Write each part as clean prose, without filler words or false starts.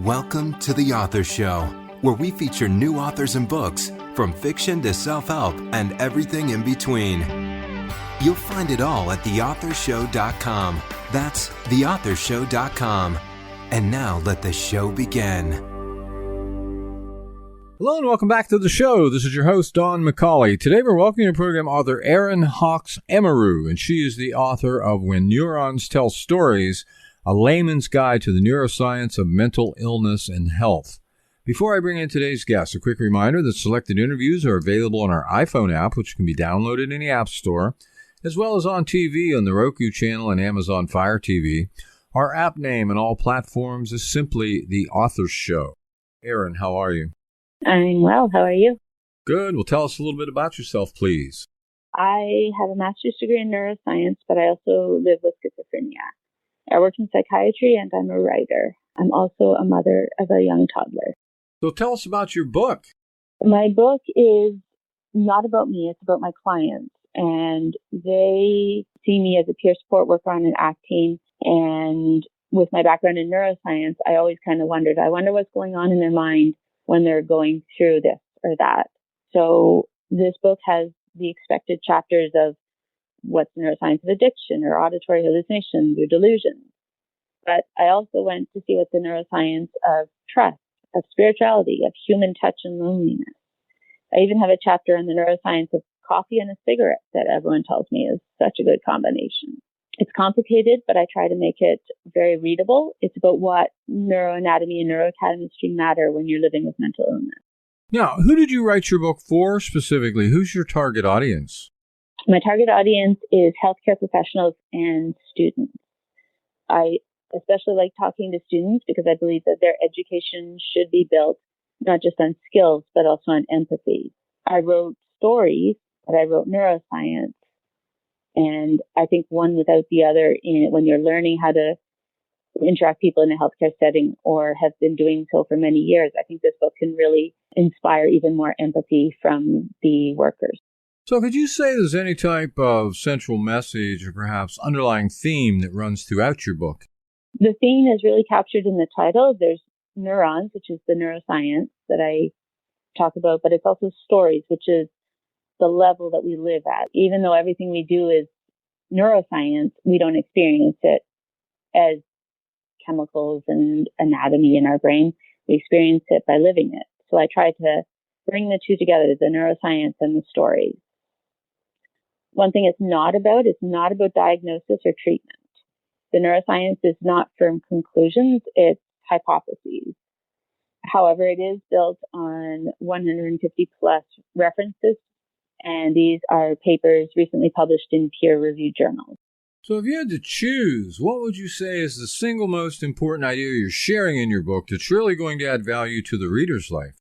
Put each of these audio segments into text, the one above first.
Welcome to The Author Show, where we feature new authors and books, from fiction to self-help and everything in between. You'll find it all at theauthorshow.com. That's theauthorshow.com. And now let the show begin. Hello and welcome back to the show. This is your host, Don McCauley. Today we're welcoming program author Erin Hawkes-Emiru, and she is the author of When Neurons Tell Stories, a layman's guide to the neuroscience of mental illness and health. Before I bring in today's guest, a quick reminder that selected interviews are available on our iPhone app, which can be downloaded in the App Store, as well as on TV on the Roku channel and Amazon Fire TV. Our app name on all platforms is simply The Author Show. Erin, how are you? I'm well. How are you? Good. Well, tell us a little bit about yourself, please. I have a master's degree in neuroscience, but I also live with schizophrenia. I work in psychiatry and I'm a writer. I'm also a mother of a young toddler. So tell us about your book. My book is not about me. It's about my clients. And they see me as a peer support worker on an ACT team. And with my background in neuroscience, I always kind of wondered, I wonder what's going on in their mind when they're going through this or that. So this book has the expected chapters of what's neuroscience of addiction or auditory hallucinations or delusions. But I also went to see what's the neuroscience of trust, of spirituality, of human touch and loneliness. I even have a chapter on the neuroscience of coffee and a cigarette that everyone tells me is such a good combination. It's complicated, but I try to make it very readable. It's about what neuroanatomy and neurochemistry matter when you're living with mental illness. Now, who did you write your book for specifically? Who's your target audience? My target audience is healthcare professionals and students. I especially like talking to students because I believe that their education should be built not just on skills, but also on empathy. I wrote stories, but I wrote neuroscience. And I think one without the other, when you're learning how to interact people in a healthcare setting or have been doing so for many years, I think this book can really inspire even more empathy from the workers. So could you say there's any type of central message or perhaps underlying theme that runs throughout your book? The theme is really captured in the title. There's Neurons, which is the neuroscience that I talk about, but it's also stories, which is the level that we live at. Even though everything we do is neuroscience, we don't experience it as chemicals and anatomy in our brain. We experience it by living it. So I try to bring the two together, the neuroscience and the stories. One thing it's not about diagnosis or treatment. The neuroscience is not firm conclusions, it's hypotheses. However, it is built on 150 plus references, and these are papers recently published in peer-reviewed journals. So if you had to choose, what would you say is the single most important idea you're sharing in your book that's really going to add value to the reader's life?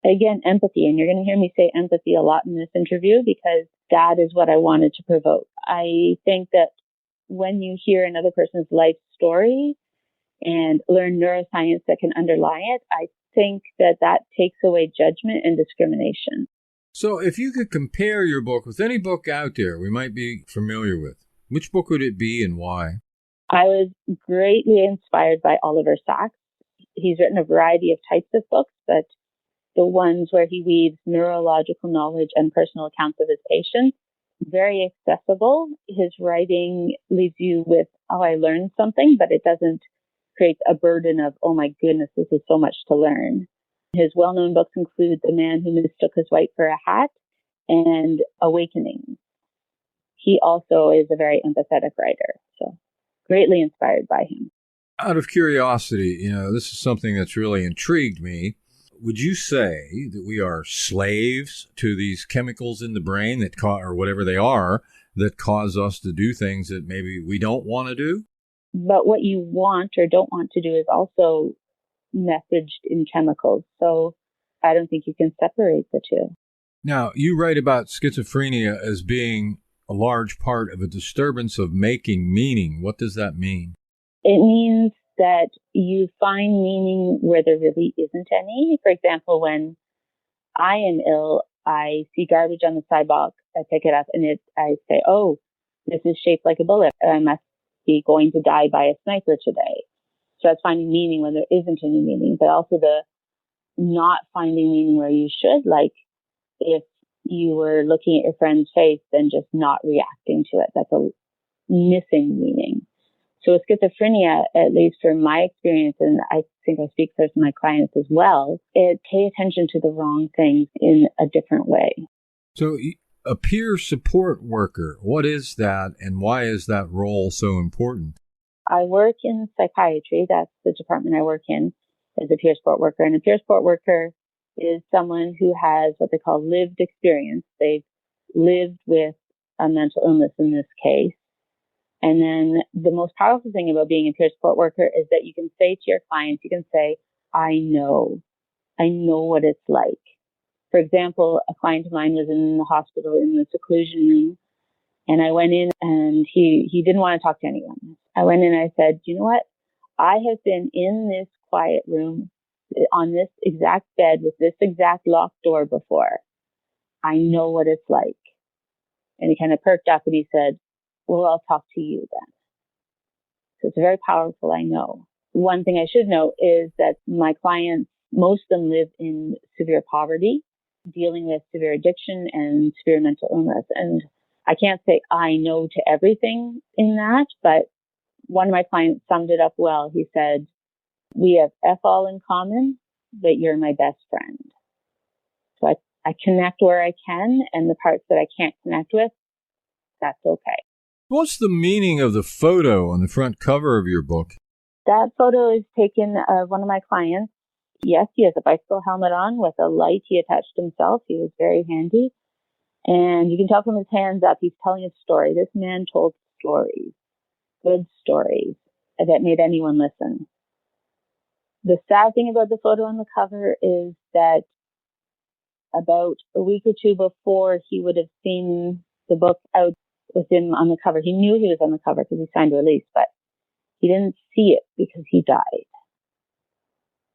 Again, empathy. And you're going to hear me say empathy a lot in this interview because that is what I wanted to provoke. I think that when you hear another person's life story and learn neuroscience that can underlie it, I think that that takes away judgment and discrimination. So if you could compare your book with any book out there we might be familiar with, which book would it be and why? I was greatly inspired by Oliver Sacks. He's written a variety of types of books, but the ones where he weaves neurological knowledge and personal accounts of his patients, very accessible. His writing leaves you with, oh, I learned something, but it doesn't create a burden of, oh my goodness, this is so much to learn. His well-known books include The Man Who Mistook His Wife for a Hat and Awakening. He also is a very empathetic writer, so greatly inspired by him. Out of curiosity, this is something that's really intrigued me. Would you say that we are slaves to these chemicals in the brain that or whatever they are, that cause us to do things that maybe we don't want to do? But what you want or don't want to do is also messaged in chemicals. So I don't think you can separate the two. Now, you write about schizophrenia as being a large part of a disturbance of making meaning. What does that mean? It means that you find meaning where there really isn't any. For example, when I am ill, I see garbage on the sidewalk, I pick it up, and I say, oh, this is shaped like a bullet. I must be going to die by a sniper today. So that's finding meaning when there isn't any meaning, but also the not finding meaning where you should, like if you were looking at your friend's face and just not reacting to it. That's a missing meaning. So with schizophrenia, at least from my experience, and I think I speak for my clients as well, it pay attention to the wrong things in a different way. So a peer support worker, what is that and why is that role so important? I work in psychiatry. That's the department I work in as a peer support worker. And a peer support worker is someone who has what they call lived experience. They've lived with a mental illness in this case. And then the most powerful thing about being a peer support worker is that you can say to your clients, you can say, I know what it's like. For example, a client of mine was in the hospital in the seclusion room, and I went in and he didn't want to talk to anyone. I went in and I said, you know what? I have been in this quiet room on this exact bed with this exact locked door before. I know what it's like. And he kind of perked up and he said, well, I'll talk to you then. So it's very powerful, I know. One thing I should note is that my clients, most of them live in severe poverty, dealing with severe addiction and severe mental illness. And I can't say I know to everything in that, but one of my clients summed it up well. He said, we have F all in common, but you're my best friend. So I connect where I can, and the parts that I can't connect with, that's okay. What's the meaning of the photo on the front cover of your book? That photo is taken of one of my clients. Yes, he has a bicycle helmet on with a light he attached himself. He was very handy. And you can tell from his hands up, he's telling a story. This man told stories, good stories, that made anyone listen. The sad thing about the photo on the cover is that about a week or two before he would have seen the book out with him on the cover, he knew he was on the cover because he signed a release, but he didn't see it because he died.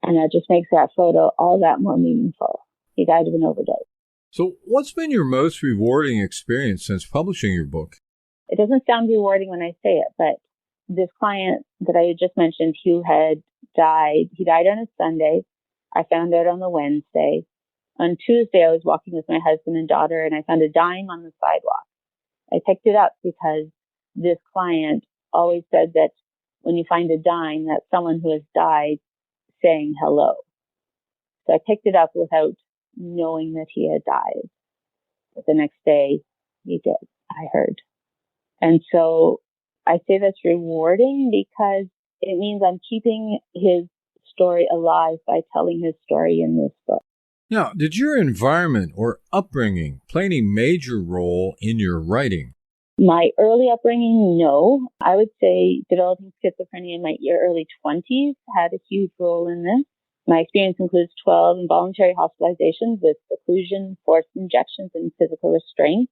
And that just makes that photo all that more meaningful. He died of an overdose. So what's been your most rewarding experience since publishing your book? It doesn't sound rewarding when I say it, but this client that I had just mentioned who had died, he died on a Sunday. I found out on the Wednesday. On Tuesday, I was walking with my husband and daughter, and I found a dime on the sidewalk. I picked it up because this client always said that when you find a dime, that's someone who has died saying hello. So I picked it up without knowing that he had died. But the next day, he did, I heard. And so I say that's rewarding because it means I'm keeping his story alive by telling his story in this book. Now, did your environment or upbringing play any major role in your writing? My early upbringing, no. I would say developing schizophrenia in my early 20s had a huge role in this. My experience includes 12 involuntary hospitalizations with seclusion, forced injections, and physical restraint.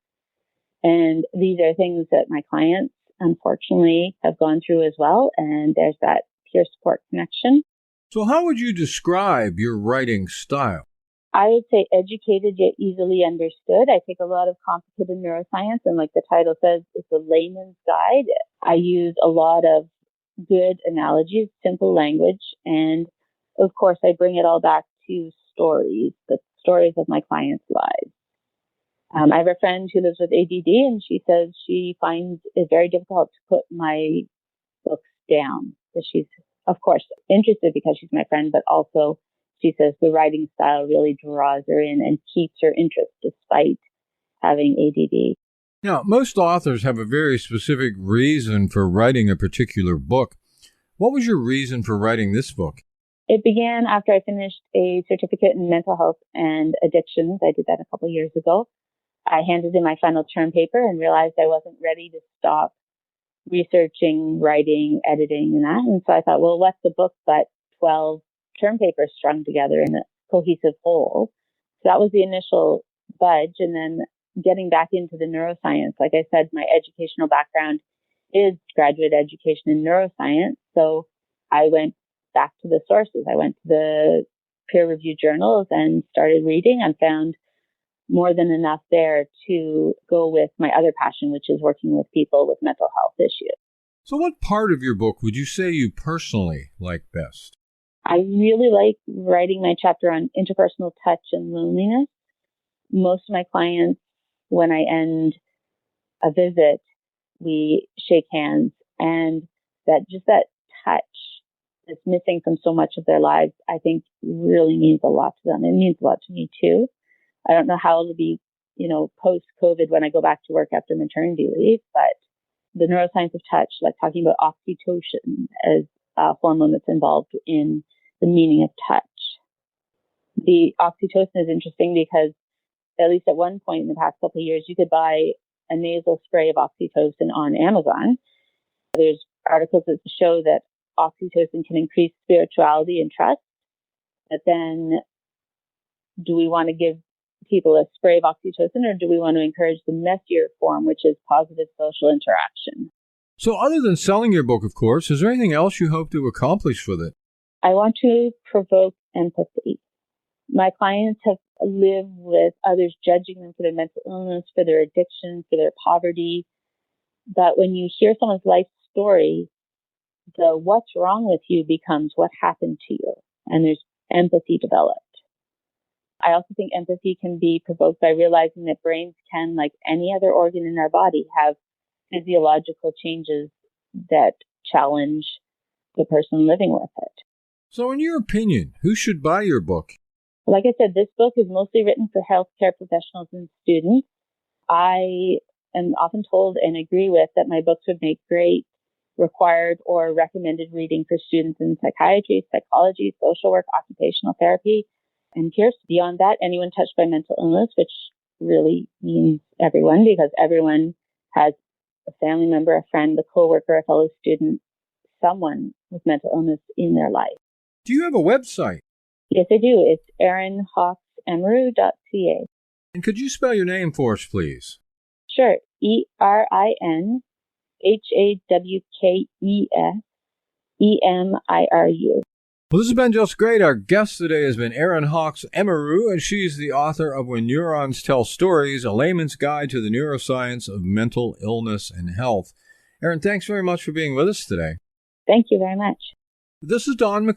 And these are things that my clients, unfortunately, have gone through as well. And there's that peer support connection. So how would you describe your writing style? I would say educated yet easily understood. I take a lot of complicated neuroscience, and like the title says, it's a layman's guide. I use a lot of good analogies, simple language, and of course I bring it all back to stories, the stories of my clients' lives. I have a friend who lives with ADD, and she says she finds it very difficult to put my books down. So she's, of course, interested because she's my friend, but also she says the writing style really draws her in and keeps her interest despite having ADD. Now, most authors have a very specific reason for writing a particular book. What was your reason for writing this book? It began after I finished a certificate in mental health and addictions. I did that a couple of years ago. I handed in my final term paper and realized I wasn't ready to stop researching, writing, editing, and that. And so I thought, well, what's a book but 12 term papers strung together in a cohesive whole? So that was the initial budge. And then getting back into the neuroscience, like I said, my educational background is graduate education in neuroscience. So I went back to the sources. I went to the peer-reviewed journals and started reading and found more than enough there to go with my other passion, which is working with people with mental health issues. So what part of your book would you say you personally like best? I really like writing my chapter on interpersonal touch and loneliness. Most of my clients, when I end a visit, we shake hands, and that touch that's missing from so much of their lives, I think really means a lot to them. It means a lot to me too. I don't know how it'll be, post-COVID when I go back to work after maternity leave, but the neuroscience of touch, like talking about oxytocin as a hormone that's involved in the meaning of touch. The oxytocin is interesting because at least at one point in the past couple of years, you could buy a nasal spray of oxytocin on Amazon. There's articles that show that oxytocin can increase spirituality and trust. But then do we want to give people a spray of oxytocin, or do we want to encourage the messier form, which is positive social interaction? So other than selling your book, of course, is there anything else you hope to accomplish with it? I want to provoke empathy. My clients have lived with others judging them for their mental illness, for their addiction, for their poverty. But when you hear someone's life story, the what's wrong with you becomes what happened to you. And there's empathy developed. I also think empathy can be provoked by realizing that brains can, like any other organ in our body, have physiological changes that challenge the person living with it. So in your opinion, who should buy your book? Like I said, this book is mostly written for healthcare professionals and students. I am often told and agree with that my books would make great required or recommended reading for students in psychiatry, psychology, social work, occupational therapy, and peers. Beyond that, anyone touched by mental illness, which really means everyone, because everyone has a family member, a friend, a coworker, a fellow student, someone with mental illness in their life. Do you have a website? Yes, I do. It's erinhawkes-emiru.ca. And could you spell your name for us, please? Sure. ErinHawkes-Emiru. Well, this has been just great. Our guest today has been Erin Hawkes-Emiru, and she's the author of When Neurons Tell Stories, A Layman's Guide to the Neuroscience of Mental Illness and Health. Erin, thanks very much for being with us today. Thank you very much. This is Don McCullough.